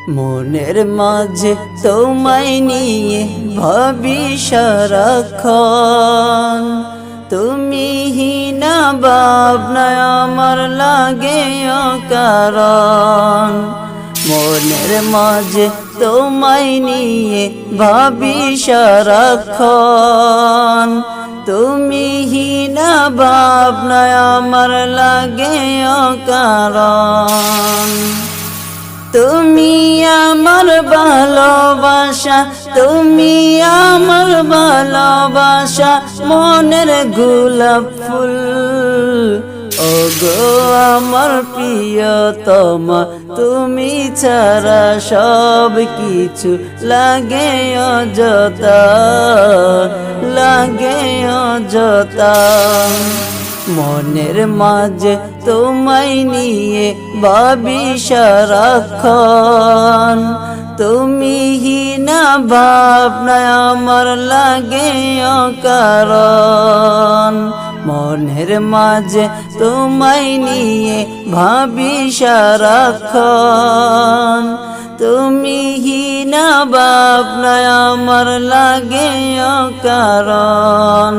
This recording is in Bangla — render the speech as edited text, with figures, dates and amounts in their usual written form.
মনের মাঝে তোমায় নিয়ে ভাবি সারাক্ষণ, তুমি হিনা ভাবনায় আমার লাগে অকারণ। মনের মাঝে তোমায় নিয়ে ভাবি সারাক্ষণ, তুমি হিনা ভাবনায় আমার লাগে অকারণ। তুমি আমার ভালোবাসা, তুমি আমার ভালোবাসা, মনের গোলাপ ফুল। ওগো আমার প্রিয়তমা, তুমি ছাড়া সব কিছু লাগে অযথা, লাগে অযথা। মনের মাঝে তোমায় নিয়ে ভাবি সারাক্ষণ, তুমি হিনা ভাবনায় আমার লাগে অকারণ। মনের মাঝে তোমায় নিয়ে ভাবি সারাক্ষণ, তুমি হিনা ভাবনায় আমার লাগে অকারণ।